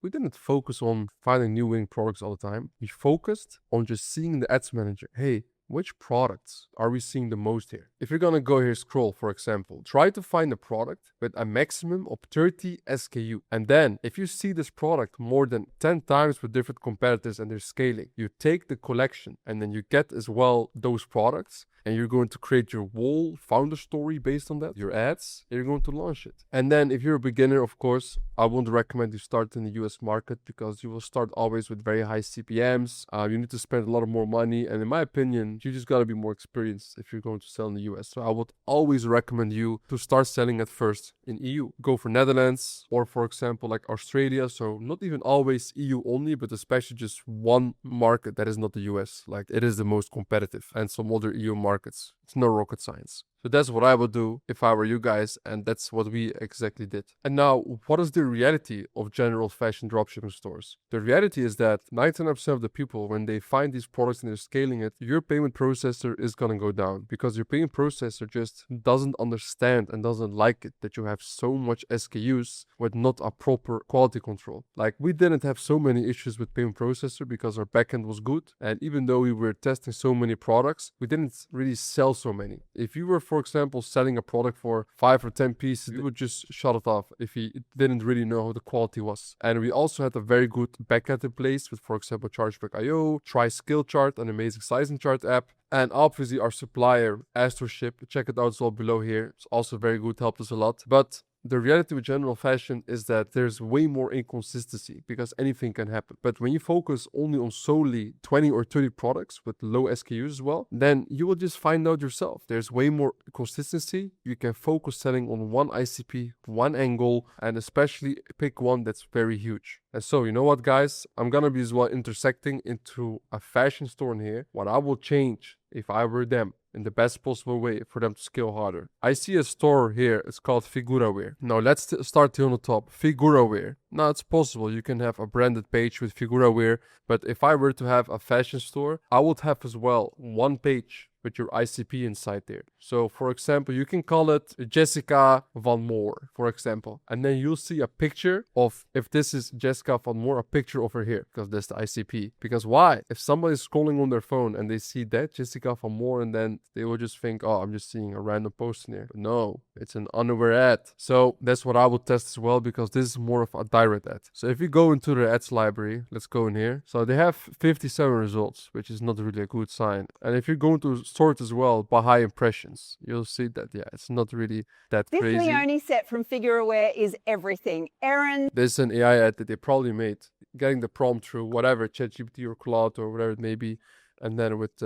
we didn't focus on finding new winning products all the time. We focused on just seeing the ads manager. Hey, which products are we seeing the most here? If you're gonna go here, scroll, for example, try to find a product with a maximum of 30 SKU. And then if you see this product more than 10 times with different competitors and they're scaling, you take the collection and then you get as well those products, and you're going to create your whole founder story based on that, your ads, and you're going to launch it. And then if you're a beginner, of course, I wouldn't recommend you start in the US market because you will start always with very high CPMs. You need to spend a lot of more money. And in my opinion, you just got to be more experienced if you're going to sell in the US. So I would always recommend you to start selling at first in EU. Go for Netherlands or, for example, like Australia. So not even always EU only, but especially just one market that is not the US. Like it is the most competitive, and some other EU markets. It's no rocket science. So that's what I would do if I were you guys, and that's what we exactly did. And now, what is the reality of general fashion dropshipping stores? The reality is that 99% of the people, when they find these products and they're scaling it, your payment processor is gonna go down because your payment processor just doesn't understand and doesn't like it that you have so much SKUs with not a proper quality control. Like we didn't have so many issues with payment processor because our backend was good, and even though we were testing so many products, we didn't really sell so many. If you were, for example, selling a product for 5 or 10 pieces, you would just shut it off if you didn't really know how the quality was. And we also had a very good backend in place with, for example, Chargeback.io, Try Skill Chart, an amazing sizing chart app. And obviously our supplier, Astroship, check it out as well below here. It's also very good, helped us a lot. But the reality with general fashion is that there's way more inconsistency because anything can happen. But when you focus only on solely 20 or 30 products with low SKUs as well, then you will just find out yourself. There's way more consistency. You can focus selling on one ICP, one angle, and especially pick one that's very huge. And so, you know what, guys? I'm gonna be as well intersecting into a fashion store in here. What I will change if I were them in the best possible way for them to scale harder. I see a store here, it's called Figuraware. Now let's start here on the top. Figuraware. Now it's possible you can have a branded page with Figuraware, but if I were to have a fashion store, I would have as well one page with your ICP inside there. So for example, you can call it Jessica Van Moor, for example. And then you'll see a picture of, if this is Jessica Van Moor, a picture over here, because that's the ICP. Because why? If somebody's scrolling on their phone and they see that Jessica Van Moor, and then they will just think, oh, I'm just seeing a random post in here. But no, it's an underwear ad. So that's what I would test as well, because this is more of a direct ad. So if you go into the ads library, let's go in here. So they have 57 results, which is not really a good sign. And if you're going to sort as well by high impressions, you'll see that, yeah, it's not really that This crazy. Leonie set from Figuraware is everything. Erin. This is an AI ad that they probably made, getting the prompt through whatever, ChatGPT or Claude or whatever it may be, and then with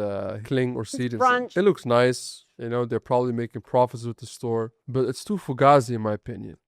Kling or Seed. Brunch. It looks nice. You know, they're probably making profits with the store, but it's too fugazi in my opinion.